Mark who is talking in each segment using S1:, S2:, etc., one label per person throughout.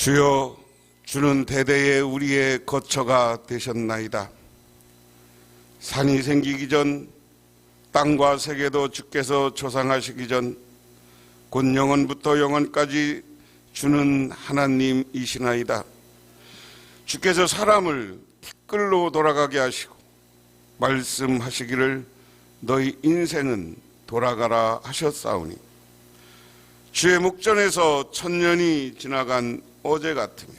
S1: 주여, 주는 대대에 우리의 거처가 되셨나이다. 산이 생기기 전, 땅과 세계도 주께서 조상하시기 전, 곧 영원부터 영원까지 주는 하나님이시나이다. 주께서 사람을 티끌로 돌아가게 하시고 말씀하시기를 너희 인생은 돌아가라 하셨사오니 주의 목전에서 천년이 지나간 어제 같으며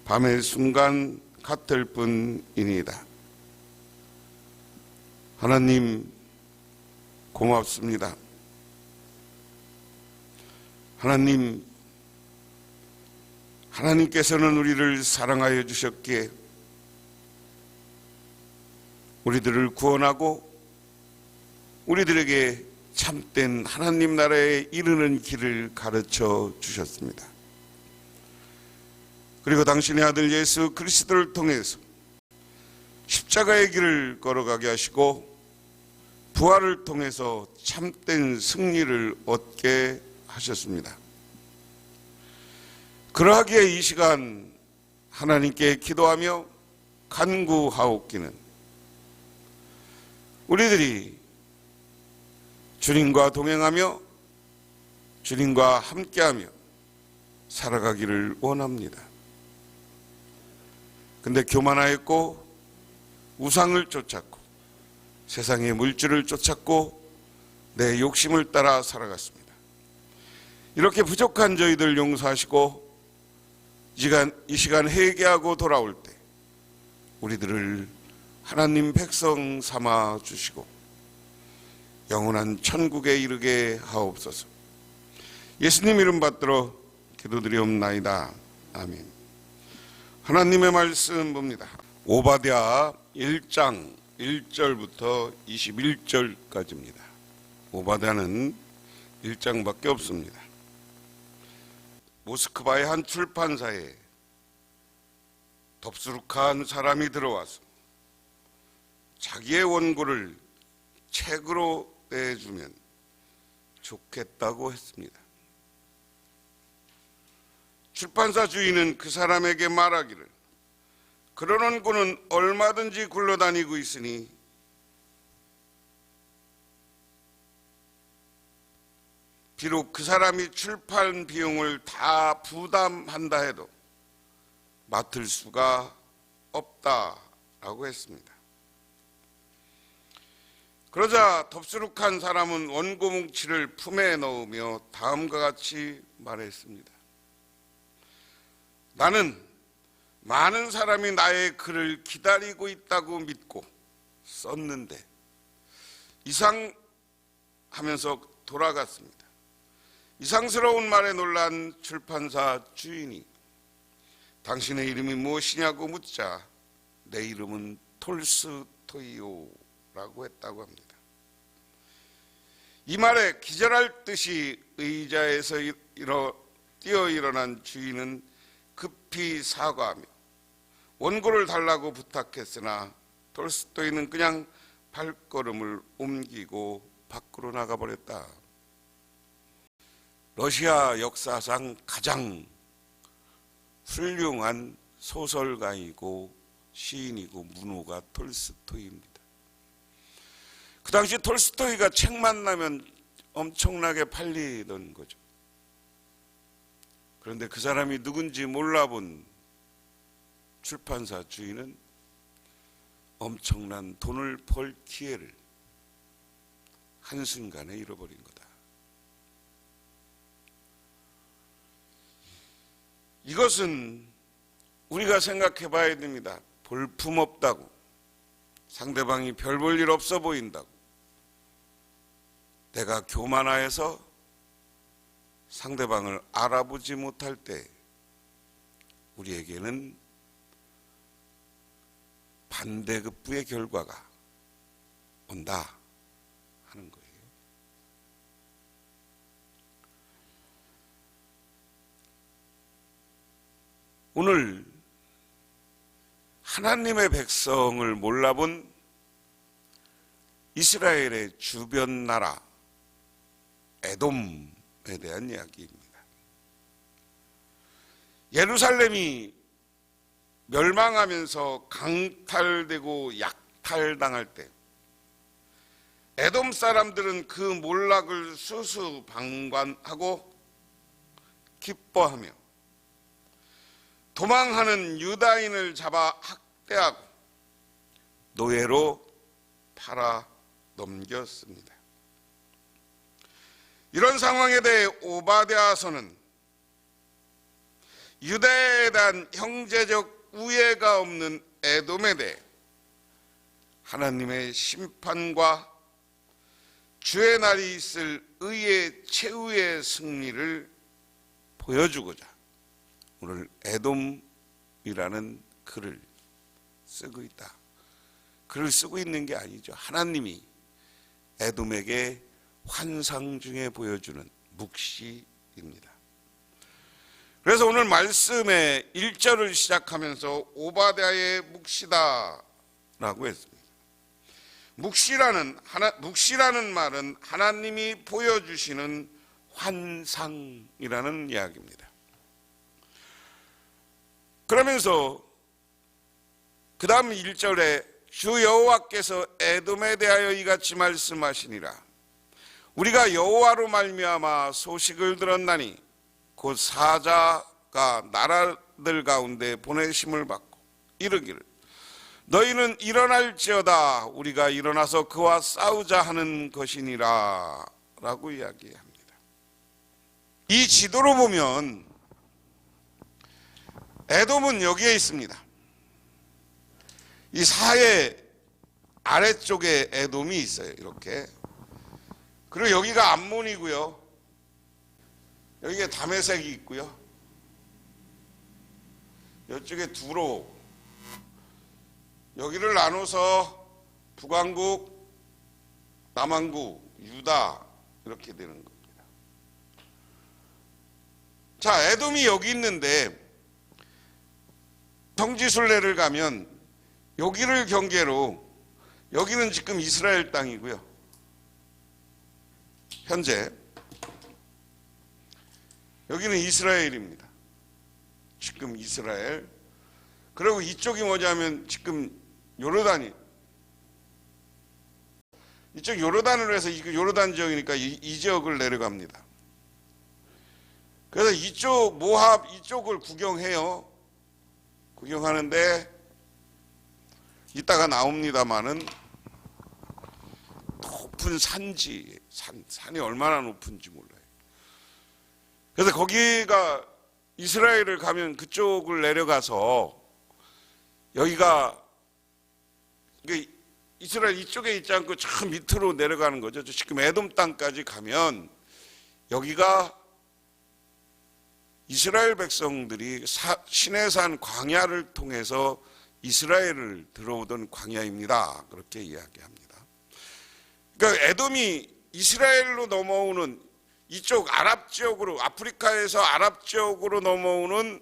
S1: 밤의 순간 같을 뿐이니이다. 하나님 고맙습니다. 하나님께서는 우리를 사랑하여 주셨기에 우리들을 구원하고 우리들에게 참된 하나님 나라에 이르는 길을 가르쳐 주셨습니다. 그리고 당신의 아들 예수 그리스도를 통해서 십자가의 길을 걸어가게 하시고 부활을 통해서 참된 승리를 얻게 하셨습니다. 그러하기에 이 시간 하나님께 기도하며 간구하옵기는 우리들이 주님과 동행하며 주님과 함께하며 살아가기를 원합니다. 근데 교만하였고 우상을 쫓았고 세상의 물질을 쫓았고 내 욕심을 따라 살아갔습니다. 이렇게 부족한 저희들 용서하시고 이 시간 회개하고 돌아올 때 우리들을 하나님 백성 삼아 주시고 영원한 천국에 이르게 하옵소서. 예수님 이름 받들어 기도드리옵나이다. 아멘. 하나님의 말씀 봅니다. 오바댜 1장 1절부터 21절까지입니다. 오바댜는 1장밖에 없습니다. 모스크바의 한 출판사에 덥수룩한 사람이 들어와서 자기의 원고를 책으로 내주면 좋겠다고 했습니다. 출판사 주인은 그 사람에게 말하기를 그런 원고는 얼마든지 굴러다니고 있으니 비록 그 사람이 출판 비용을 다 부담한다 해도 맡을 수가 없다라고 했습니다. 그러자 덥수룩한 사람은 원고 뭉치를 품에 넣으며 다음과 같이 말했습니다. 나는 많은 사람이 나의 글을 기다리고 있다고 믿고 썼는데 이상하면서 돌아갔습니다. 이상스러운 말에 놀란 출판사 주인이 당신의 이름이 무엇이냐고 묻자 내 이름은 톨스토이오라고 했다고 합니다. 이 말에 기절할 듯이 의자에서 뛰어 일어난 주인은 급히 사과하며 원고를 달라고 부탁했으나 톨스토이는 그냥 발걸음을 옮기고 밖으로 나가버렸다. 러시아 역사상 가장 훌륭한 소설가이고 시인이고 문호가 톨스토이입니다. 그 당시 톨스토이가 책만 나면 엄청나게 팔리던 거죠. 그런데 그 사람이 누군지 몰라본 출판사 주인은 엄청난 돈을 벌 기회를 한순간에 잃어버린 거다. 이것은 우리가 생각해 봐야 됩니다. 볼품없다고, 상대방이 별 볼 일 없어 보인다고, 내가 교만하여서 상대방을 알아보지 못할 때 우리에게는 반대급부의 결과가 온다 하는 거예요. 오늘 하나님의 백성을 몰라본 이스라엘의 주변 나라 에돔에 대한 이야기입니다. 예루살렘이 멸망하면서 강탈되고 약탈당할 때 에돔 사람들은 그 몰락을 수수방관하고 기뻐하며 도망하는 유다인을 잡아 학대하고 노예로 팔아 넘겼습니다. 이런 상황에 대해 오바댜서는 유다에 대한 형제적 우애가 없는 에돔에 대해 하나님의 심판과 주의 날이 있을 의의 최후의 승리를 보여주고자 오늘 에돔이라는 글을 쓰고 있다. 글을 쓰고 있는 게 아니죠. 하나님이 에돔에게 환상 중에 보여주는 묵시입니다. 그래서 오늘 말씀의 1절을 시작하면서 오바댜의 묵시다라고 했습니다. 묵시라는 말은 하나님이 보여주시는 환상이라는 이야기입니다. 그러면서 그 다음 1절에 주 여호와께서 에돔에 대하여 이같이 말씀하시니라. 우리가 여호와로 말미암아 소식을 들었나니 곧 사자가 나라들 가운데 보내심을 받고 이르기를 너희는 일어날지어다 우리가 일어나서 그와 싸우자 하는 것이니라 라고 이야기합니다. 이 지도로 보면 에돔은 여기에 있습니다. 이 사해 아래쪽에 에돔이 있어요. 이렇게. 그리고 여기가 암몬이고요. 여기에 다메섹이 있고요. 이쪽에 두로. 여기를 나눠서 북왕국, 남왕국, 유다 이렇게 되는 겁니다. 자, 에돔이 여기 있는데 성지순례를 가면 여기를 경계로 여기는 지금 이스라엘 땅이고요. 현재 여기는 이스라엘입니다. 지금 이스라엘. 그리고 이쪽이 뭐냐면 지금 요르단이 이쪽 요르단으로 해서 요르단 지역이니까 이 지역을 내려갑니다. 그래서 이쪽 모압 이쪽을 구경해요. 구경하는데 이따가 나옵니다마는 높은 산지 산이 얼마나 높은지 몰라요. 그래서 거기가 이스라엘을 가면 그쪽을 내려가서 여기가 이스라엘 이쪽에 있지 않고 저 밑으로 내려가는 거죠. 지금 에돔 땅까지 가면 여기가 이스라엘 백성들이 시내산 광야를 통해서 이스라엘을 들어오던 광야입니다. 그렇게 이야기합니다. 그러니까 에돔이 이스라엘로 넘어오는 이쪽 아랍 지역으로 아프리카에서 아랍 지역으로 넘어오는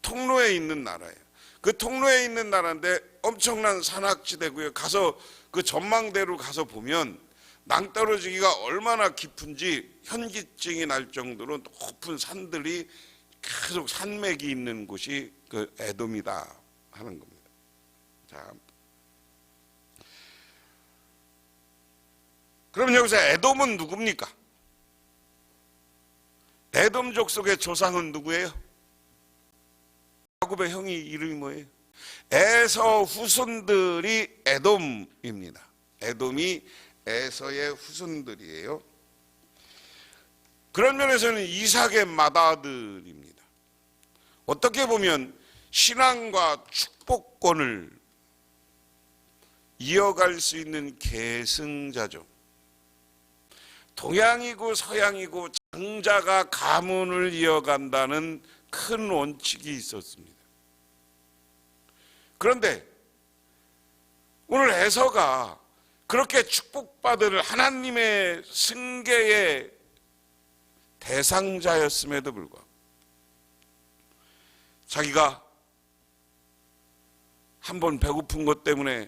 S1: 통로에 있는 나라예요. 그 통로에 있는 나라인데 엄청난 산악지대고요. 가서 그 전망대로 가서 보면 낭떠러지기가 얼마나 깊은지 현기증이 날 정도로 높은 산들이 계속 산맥이 있는 곳이 그 에돔이다 하는 겁니다. 자, 그럼 여기서 에돔은 누굽니까? 에돔족 속의 조상은 누구예요? 야곱의 형이 이름이 뭐예요? 에서 후손들이 에돔입니다. 에돔이 에서의 후손들이에요. 그런 면에서는 이삭의 맏아들입니다. 어떻게 보면 신앙과 축복권을 이어갈 수 있는 계승자죠. 동양이고 서양이고 장자가 가문을 이어간다는 큰 원칙이 있었습니다. 그런데 오늘 에서가 그렇게 축복받을 하나님의 승계의 대상자였음에도 불구하고 자기가 한번 배고픈 것 때문에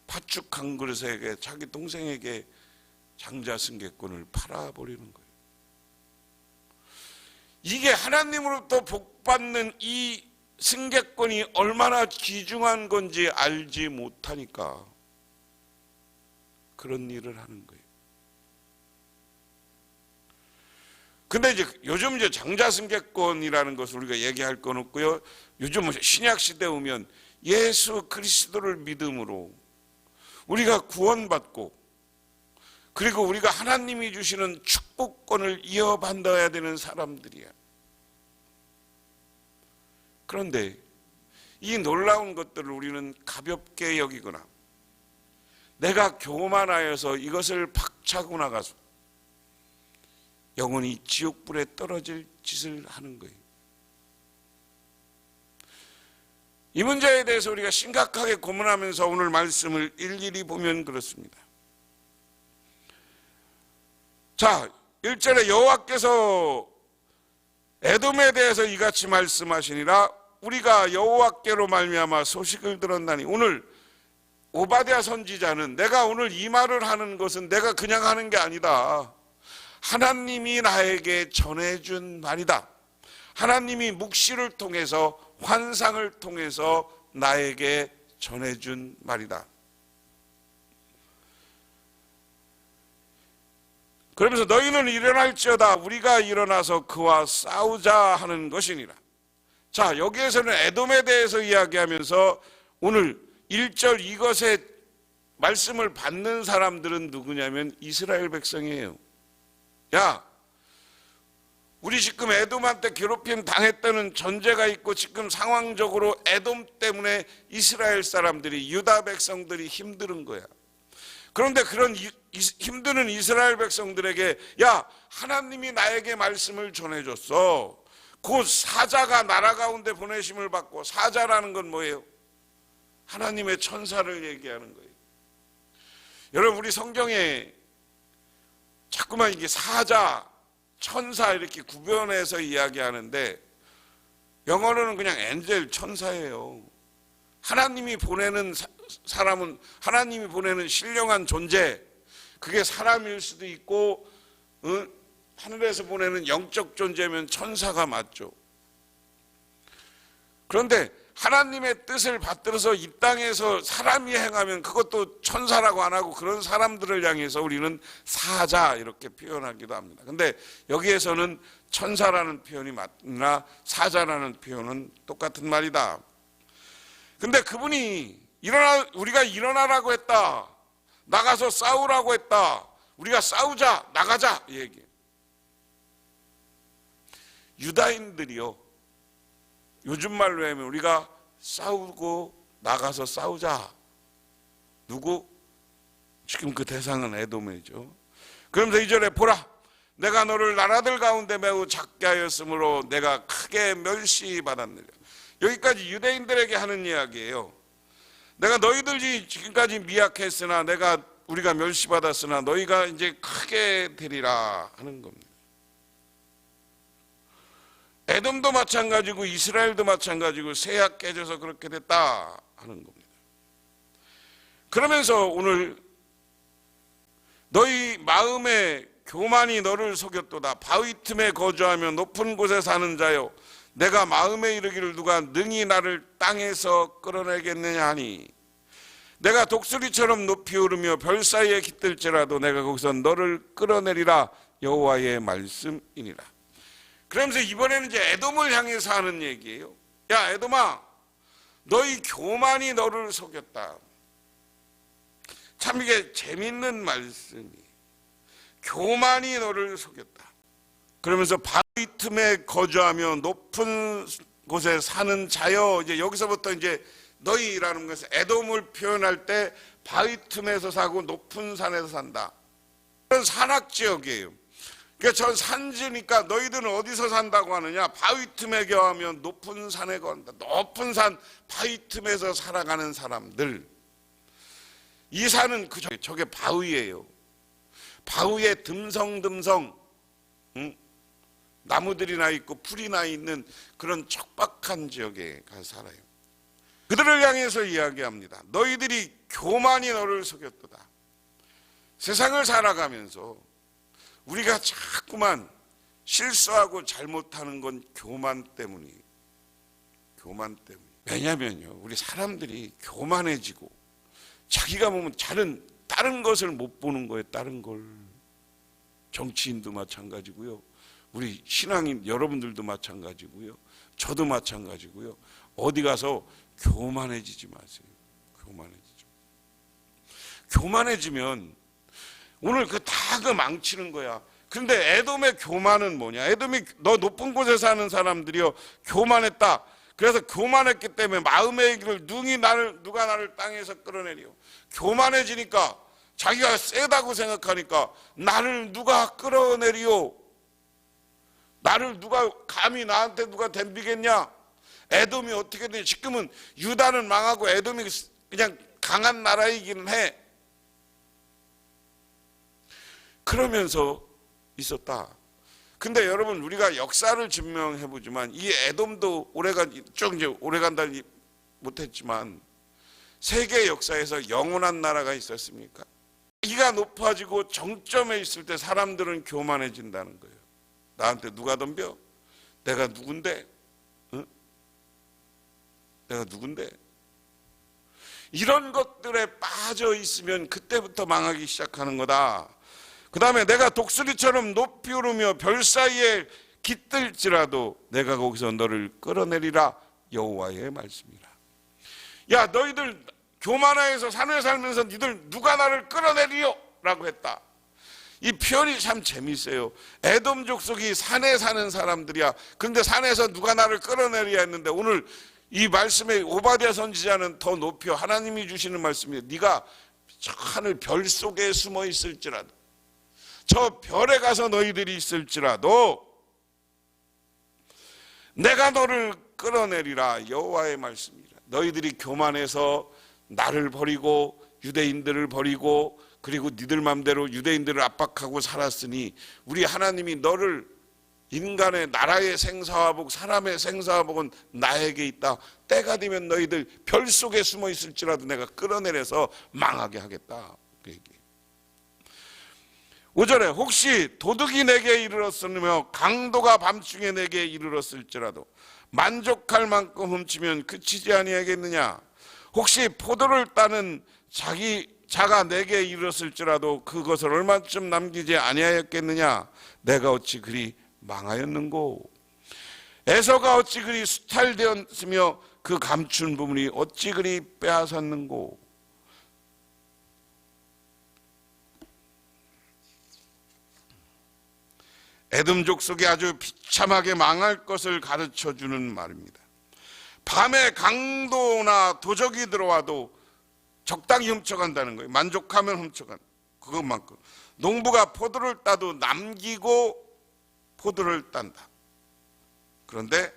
S1: 팥죽 한 그릇에게 자기 동생에게 장자 승계권을 팔아버리는 거예요. 이게 하나님으로부터 복받는 이 승계권이 얼마나 귀중한 건지 알지 못하니까 그런 일을 하는 거예요. 근데 이제 요즘 이제 장자 승계권이라는 것을 우리가 얘기할 건 없고요. 요즘 신약 시대 오면 예수 그리스도를 믿음으로 우리가 구원받고, 그리고 우리가 하나님이 주시는 축복권을 이어받아야 되는 사람들이야. 그런데 이 놀라운 것들을 우리는 가볍게 여기거나 내가 교만하여서 이것을 박차고 나가서 영원히 지옥불에 떨어질 짓을 하는 거예요. 이 문제에 대해서 우리가 심각하게 고민하면서 오늘 말씀을 일일이 보면 그렇습니다. 자, 1절에 여호와께서 에돔에 대해서 이같이 말씀하시니라. 우리가 여호와께로 말미암아 소식을 들었나니. 오늘 오바댜 선지자는 내가 오늘 이 말을 하는 것은 내가 그냥 하는 게 아니다. 하나님이 나에게 전해준 말이다. 하나님이 묵시를 통해서, 환상을 통해서 나에게 전해준 말이다. 그러면서 너희는 일어날지어다 우리가 일어나서 그와 싸우자 하는 것이니라. 자, 여기에서는 에돔에 대해서 이야기하면서 오늘 1절 이것의 말씀을 받는 사람들은 누구냐면 이스라엘 백성이에요. 야, 우리 지금 에돔한테 괴롭힘 당했다는 전제가 있고 지금 상황적으로 에돔 때문에 이스라엘 사람들이, 유다 백성들이 힘든 거야. 그런데 그런 힘드는 이스라엘 백성들에게 야, 하나님이 나에게 말씀을 전해줬어. 곧 사자가 나라 가운데 보내심을 받고, 사자라는 건 뭐예요? 하나님의 천사를 얘기하는 거예요. 여러분, 우리 성경에 자꾸만 이게 사자, 천사 이렇게 구별해서 이야기하는데 영어로는 그냥 엔젤, 천사예요. 하나님이 보내는 사람은, 하나님이 보내는 신령한 존재, 그게 사람일 수도 있고 하늘에서 보내는 영적 존재면 천사가 맞죠. 그런데 하나님의 뜻을 받들어서 이 땅에서 사람이 행하면 그것도 천사라고 안 하고 그런 사람들을 향해서 우리는 사자 이렇게 표현하기도 합니다. 근데 여기에서는 천사라는 표현이 맞으나 사자라는 표현은 똑같은 말이다. 근데 그분이 우리가 일어나라고 했다. 나가서 싸우라고 했다. 우리가 싸우자, 나가자 이 얘기예요. 유다인들이요, 요즘 말로 하면 우리가 싸우고 나가서 싸우자. 누구? 지금 그 대상은 에돔이죠. 그러면서 2절에 보라, 내가 너를 나라들 가운데 매우 작게 하였으므로 내가 크게 멸시받았느냐. 여기까지 유대인들에게 하는 이야기예요. 내가 너희들이 지금까지 미약했으나 우리가 멸시받았으나 너희가 이제 크게 되리라 하는 겁니다. 에돔도 마찬가지고 이스라엘도 마찬가지고 세약 깨져서 그렇게 됐다 하는 겁니다. 그러면서 오늘 너희 마음에 교만이 너를 속였도다. 바위 틈에 거주하며 높은 곳에 사는 자여, 내가 마음에 이르기를 누가 능히 나를 땅에서 끌어내겠느냐 하니, 내가 독수리처럼 높이 오르며 별 사이에 깃들지라도 내가 거기서 너를 끌어내리라. 여호와의 말씀이니라. 그러면서 이번에는 이제 에돔을 향해서 하는 얘기예요. 야, 에돔아, 너희 교만이 너를 속였다. 참 이게 재밌는 말씀이, 교만이 너를 속였다. 그러면서 바위 틈에 거주하며 높은 곳에 사는 자여, 이제 여기서부터 이제 너희라는 것은 에돔을 표현할 때 바위 틈에서 사고 높은 산에서 산다. 그런 산악 지역이에요. 그러니까 저 산지니까 너희들은 어디서 산다고 하느냐? 바위 틈에 거하며 높은 산에 거한다. 높은 산, 바위 틈에서 살아가는 사람들. 이 산은 저게 바위예요. 바위에 듬성듬성 나무들이 나 있고 풀이 나 있는 그런 척박한 지역에 가서 살아요. 그들을 향해서 이야기합니다. 너희들이 교만이 너를 속였도다. 세상을 살아가면서 우리가 자꾸만 실수하고 잘못하는 건 교만 때문이에요. 교만 때문에. 왜냐면요, 우리 사람들이 교만해지고 자기가 보면 다른 것을 못 보는 거예요. 다른 걸. 정치인도 마찬가지고요, 우리 신앙인 여러분들도 마찬가지고요, 저도 마찬가지고요. 어디 가서 교만해지지 마세요. 교만해지면 오늘 다 망치는 거야. 근데 에돔의 교만은 뭐냐? 에돔이 너 높은 곳에 사는 사람들이요, 교만했다. 그래서 교만했기 때문에 마음의 길을 누가 나를 땅에서 끌어내리요. 교만해지니까 자기가 세다고 생각하니까 나를 누가 끌어내리요? 나를 감히 나한테 누가 덤비겠냐? 에돔이 어떻게 되냐? 지금은 유다는 망하고 에돔이 그냥 강한 나라이기는 해. 그러면서 있었다. 근데 여러분, 우리가 역사를 증명해 보지만 이 에돔도 오래 간다니 못했지만 세계 역사에서 영원한 나라가 있었습니까? 이가 높아지고 정점에 있을 때 사람들은 교만해진다는 거예요. 나한테 누가 덤벼? 내가 누군데? 응? 내가 누군데? 이런 것들에 빠져 있으면 그때부터 망하기 시작하는 거다. 그 다음에 내가 독수리처럼 높이 오르며 별 사이에 깃들지라도 내가 거기서 너를 끌어내리라. 여호와의 말씀이라. 야, 너희들 교만해서 산에 살면서 니들 누가 나를 끌어내리요? 라고 했다. 이 표현이 참 재미있어요. 에돔 족속이 산에 사는 사람들이야. 근데 산에서 누가 나를 끌어내리야 했는데, 오늘 이 말씀에 오바댜 선지자는 더 높여 하나님이 주시는 말씀이에요. 네가 저 하늘 별 속에 숨어 있을지라도, 저 별에 가서 너희들이 있을지라도 내가 너를 끌어내리라. 여호와의 말씀이라. 너희들이 교만해서 나를 버리고 유대인들을 버리고 그리고 니들 맘대로 유대인들을 압박하고 살았으니 우리 하나님이 너를, 인간의 나라의 생사화복, 사람의 생사화복은 나에게 있다. 때가 되면 너희들 별 속에 숨어 있을지라도 내가 끌어내려서 망하게 하겠다. 그 얘기예요. 5절에 혹시 도둑이 내게 이르렀으며 강도가 밤중에 내게 이르렀을지라도 만족할 만큼 훔치면 그치지 아니하겠느냐? 혹시 포도를 따는 자가 내게 이르렀을지라도 그것을 얼마쯤 남기지 아니하였겠느냐? 내가 어찌 그리 망하였는고? 에서가 어찌 그리 수탈되었으며 그 감춘 부분이 어찌 그리 빼앗았는고? 에돔 족속이 아주 비참하게 망할 것을 가르쳐주는 말입니다. 밤에 강도나 도적이 들어와도 적당히 훔쳐간다는 거예요. 만족하면 훔쳐간다. 그것만큼. 농부가 포도를 따도 남기고 포도를 딴다. 그런데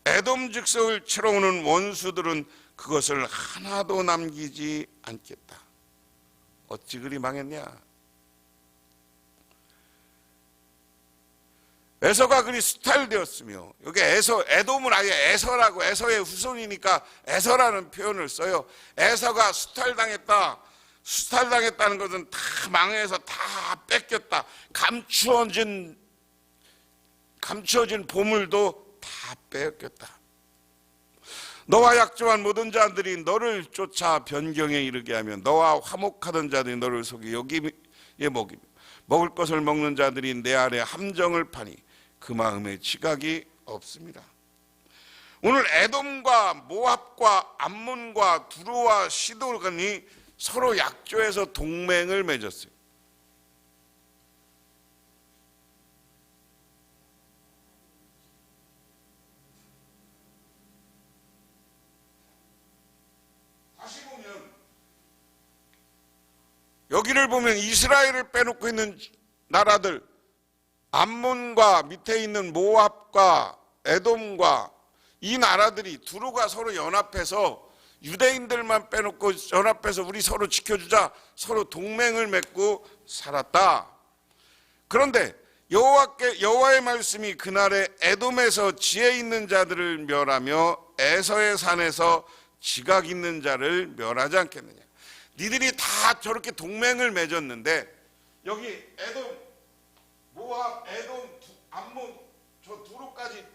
S1: 에돔 족속을 치러 오는 원수들은 그것을 하나도 남기지 않겠다. 어찌 그리 망했냐? 에서가 그리 수탈되었으며, 여기 에돔은 아예 에서라고, 에서의 후손이니까 에서라는 표현을 써요. 에서가 수탈당했다. 수탈당했다는 것은 다 망해서 다 뺏겼다. 감추어진 보물도 다 뺏겼다. 너와 약조한 모든 자들이 너를 쫓아 변경에 이르게 하며 너와 화목하던 자들이 너를 속이 여기에 먹이며 먹을 것을 먹는 자들이 내 아래 함정을 파니 그 마음에 지각이 없습니다. 오늘 에돔과 모압과 암몬과 두로와 시돈이 서로 약조해서 동맹을 맺었어요. 다시 보면 여기를 보면 이스라엘을 빼놓고 있는 나라들, 암몬과 밑에 있는 모압과 에돔과 이 나라들이 두루가 서로 연합해서 유대인들만 빼놓고 연합해서 우리 서로 지켜주자, 서로 동맹을 맺고 살았다. 그런데 여호와의 말씀이 그날에 에돔에서 지혜 있는 자들을 멸하며 에서의 산에서 지각 있는 자를 멸하지 않겠느냐. 니들이 다 저렇게 동맹을 맺었는데 여기 에돔, 모압, 에돔, 암몬 저 두로까지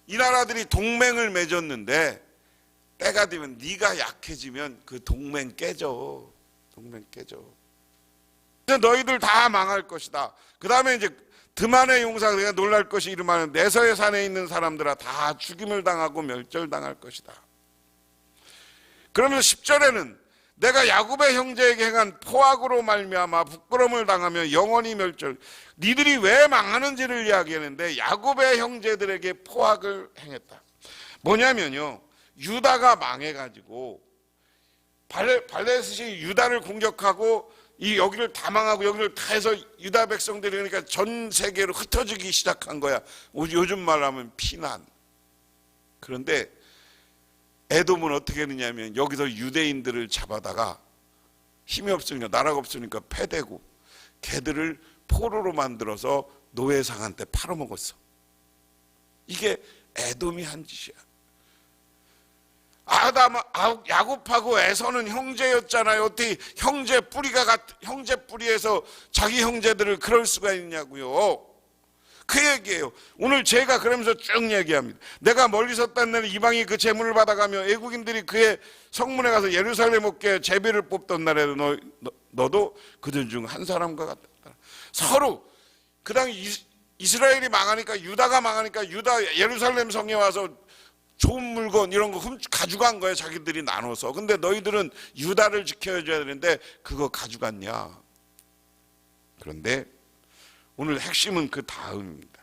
S1: 이 나라들이 동맹을 맺었는데 때가 되면 네가 약해지면 그 동맹 깨져. 동맹 깨져. 너희들 다 망할 것이다. 그 다음에 이제 드만의 용사가 내가 놀랄 것이 이르마는 내서의 산에 있는 사람들아 다 죽임을 당하고 멸절당할 것이다. 그러면서 10절에는 내가 야곱의 형제에게 행한 포악으로 말미암아 부끄러움을 당하며 영원히 멸절. 니들이 왜 망하는지를 이야기하는데 야곱의 형제들에게 포악을 행했다. 뭐냐면요, 유다가 망해가지고 발레셋이 유다를 공격하고 이 여기를 다 망하고 여기를 다 해서 유다 백성들이 그러니까 전 세계로 흩어지기 시작한 거야. 요즘 말로 하면 피난. 그런데 에돔은 어떻게 했느냐면 여기서 유대인들을 잡아다가 힘이 없으니까 나라가 없으니까 패대고 걔들을 포로로 만들어서 노예상한테 팔아먹었어. 이게 에돔이 한 짓이야. 야곱하고 에서는 형제였잖아요. 어떻게 형제 뿌리에서 자기 형제들을 그럴 수가 있냐고요. 그 얘기예요. 오늘 제가 그러면서 쭉 얘기합니다. 내가 멀리 섰다는 날에 이방이 그 재물을 받아가며 애국인들이 그의 성문에 가서 예루살렘 어깨에 제비를 뽑던 날에도 너도 그들 중 한 사람과 같다. 서로 그 당시 이스라엘이 망하니까 유다가 망하니까 유다 예루살렘 성에 와서 좋은 물건 이런 거 가져간 거예요. 자기들이 나눠서. 근데 너희들은 유다를 지켜줘야 되는데 그거 가져갔냐. 그런데 오늘 핵심은 그 다음입니다.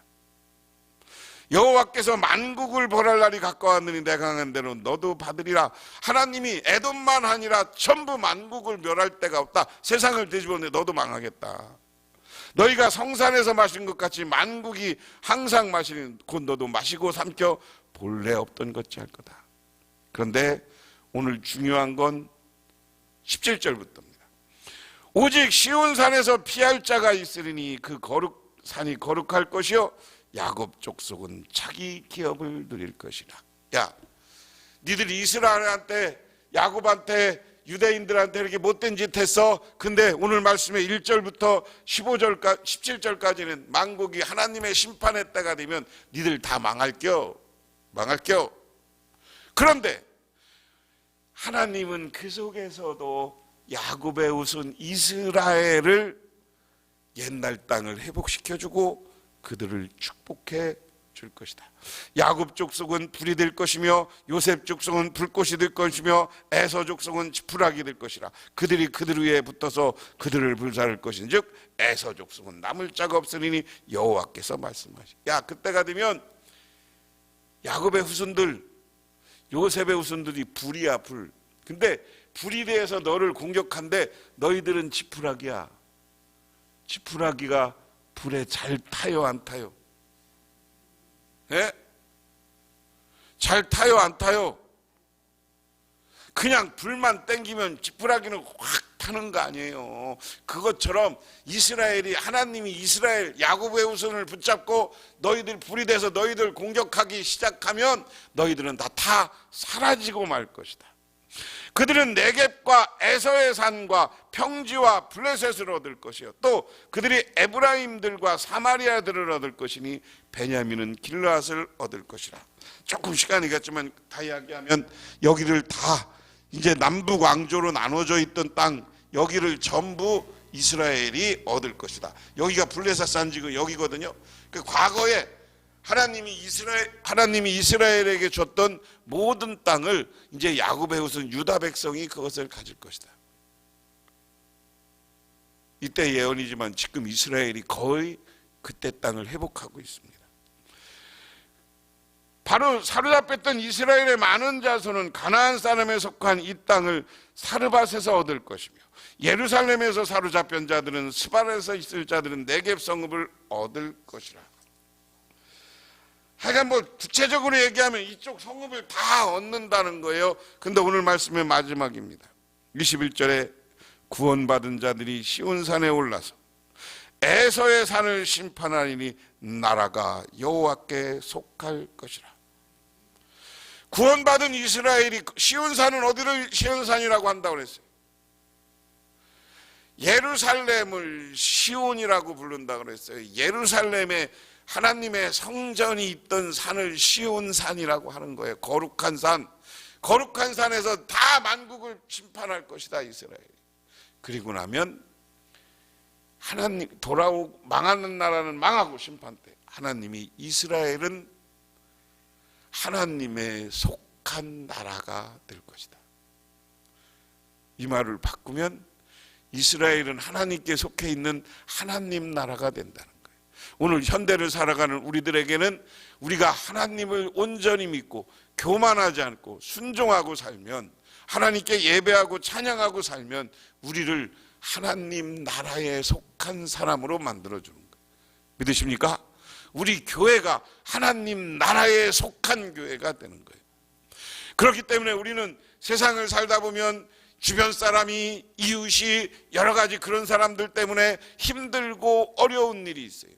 S1: 여호와께서 만국을 벌할 날이 가까웠느니 내가 행한 대로 너도 받으리라. 하나님이 에돔만 아니라 전부 만국을 멸할 데가 없다. 세상을 뒤집었는데 너도 망하겠다. 너희가 성산에서 마신 것 같이 만국이 항상 마시는 곧 너도 마시고 삼켜 본래 없던 것이 할 거다. 그런데 오늘 중요한 건 17절부터입니다. 오직 시온산에서 피할 자가 있으리니 그 산이 거룩할 것이요 야곱 족속은 자기 기업을 누릴 것이라. 야, 니들이 이스라엘한테 야곱한테 유대인들한테 이렇게 못된 짓 했어. 근데 오늘 말씀에 1절부터 15절까지 17절까지는 만국이 하나님의 심판의 때가 되면 니들 다 망할겨. 그런데 하나님은 그 속에서도 야곱의 우선 이스라엘을 옛날 땅을 회복시켜주고 그들을 축복해 줄 것이다. 야곱 족속은 불이 될 것이며 요셉 족속은 불꽃이 될 것이며 에서 족속은 지푸라기 될 것이라. 그들이 그들 위에 붙어서 그들을 불살할 것인즉 에서 족속은 남을 자가 없으리니 여호와께서 말씀하시. 야, 그때가 되면 야곱의 후손들, 요셉의 후손들이 불이야, 불. 근데 불이 대해서 너를 공격한데 너희들은 지푸라기야. 지푸라기가 불에 잘 타요, 안 타요? 예? 잘 타요, 안 타요? 그냥 불만 땡기면 지푸라기는 확 타는 거 아니에요. 그것처럼 하나님이 이스라엘 야곱의 후손을 붙잡고 너희들 불이 돼서 너희들 공격하기 시작하면 너희들은 다 사라지고 말 것이다. 그들은 네겝과 에서의 산과 평지와 블레셋을 얻을 것이요 또 그들이 에브라임들과 사마리아들을 얻을 것이니 베냐민은 길르앗을 얻을 것이라. 조금 시간이 갔지만 다 이야기하면 여기를 다 이제 남북 왕조로 나눠져 있던 땅 여기를 전부 이스라엘이 얻을 것이다. 여기가 블레셋 산지고 여기거든요. 그 과거에 하나님이 이스라엘에게 줬던 모든 땅을 이제 야곱의 후손 유다 백성이 그것을 가질 것이다. 이때 예언이지만 지금 이스라엘이 거의 그때 땅을 회복하고 있습니다. 바로 사로잡혔던 이스라엘의 많은 자손은 가나안 사람에 속한 이 땅을 사르밧에서 얻을 것이며 예루살렘에서 사로잡힌 자들은 스발에서 있을 자들은 네겝 성읍을 얻을 것이라. 하여간 구체적으로 얘기하면 이쪽 성읍을 다 얻는다는 거예요. 근데 오늘 말씀의 마지막입니다. 21절에 구원받은 자들이 시온산에 올라서 에서의 산을 심판하리니 나라가 여호와께 속할 것이라. 구원받은 이스라엘이 시온산은 어디를 시온산이라고 한다고 그랬어요? 예루살렘을 시온이라고 부른다고 그랬어요. 예루살렘에 하나님의 성전이 있던 산을 시온산이라고 하는 거예요. 거룩한 산. 거룩한 산에서 다 만국을 심판할 것이다, 이스라엘. 그리고 나면 하나님 망하는 나라는 망하고 심판 때 하나님이 이스라엘은 하나님의 속한 나라가 될 것이다. 이 말을 바꾸면 이스라엘은 하나님께 속해 있는 하나님 나라가 된다는 거예요. 오늘 현대를 살아가는 우리들에게는 우리가 하나님을 온전히 믿고 교만하지 않고 순종하고 살면, 하나님께 예배하고 찬양하고 살면 우리를 하나님 나라에 속한 사람으로 만들어주는 거예요. 믿으십니까? 우리 교회가 하나님 나라에 속한 교회가 되는 거예요. 그렇기 때문에 우리는 세상을 살다 보면 주변 사람이, 이웃이, 여러 가지 그런 사람들 때문에 힘들고 어려운 일이 있어요.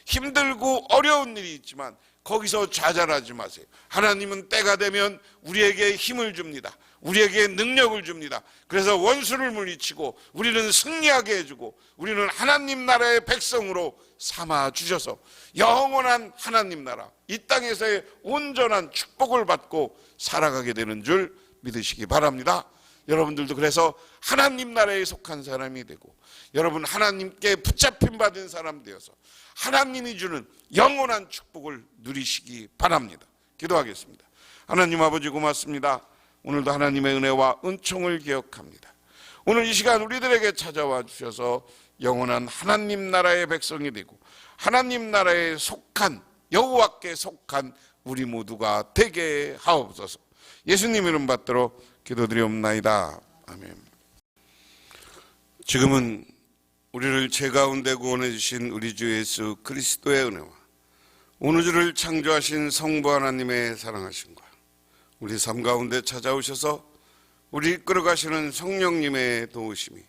S1: 힘들고 어려운 일이 있지만 거기서 좌절하지 마세요. 하나님은 때가 되면 우리에게 힘을 줍니다. 우리에게 능력을 줍니다. 그래서 원수를 물리치고 우리는 승리하게 해주고 우리는 하나님 나라의 백성으로 삼아 주셔서 영원한 하나님 나라, 이 땅에서의 온전한 축복을 받고 살아가게 되는 줄 믿으시기 바랍니다. 여러분들도 그래서 하나님 나라에 속한 사람이 되고, 여러분 하나님께 붙잡힘 받은 사람 되어서 하나님이 주는 영원한 축복을 누리시기 바랍니다. 기도하겠습니다. 하나님 아버지 고맙습니다. 오늘도 하나님의 은혜와 은총을 기억합니다. 오늘 이 시간 우리들에게 찾아와 주셔서 영원한 하나님 나라의 백성이 되고 하나님 나라에 속한, 여호와께 속한 우리 모두가 되게 하옵소서. 예수님 이름 받들어 기도드리옵나이다. 아멘. 지금은 우리를 죄 가운데 구원해 주신 우리 주 예수 그리스도의 은혜와 온 우주를 창조하신 성부 하나님의 사랑하심과 우리 삶 가운데 찾아오셔서 우리 이끌어 가시는 성령님의 도우심이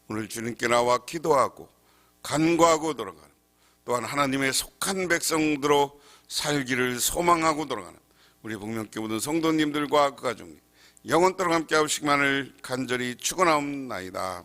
S1: 오늘 주님께 나와 기도하고 간구하고 돌아가는, 또한 하나님의 속한 백성들로 살기를 소망하고 돌아가는 우리 복명교 모든 성도님들과 그 가족님 영원토록 함께 하시기만을 간절히 축원하옵나이다.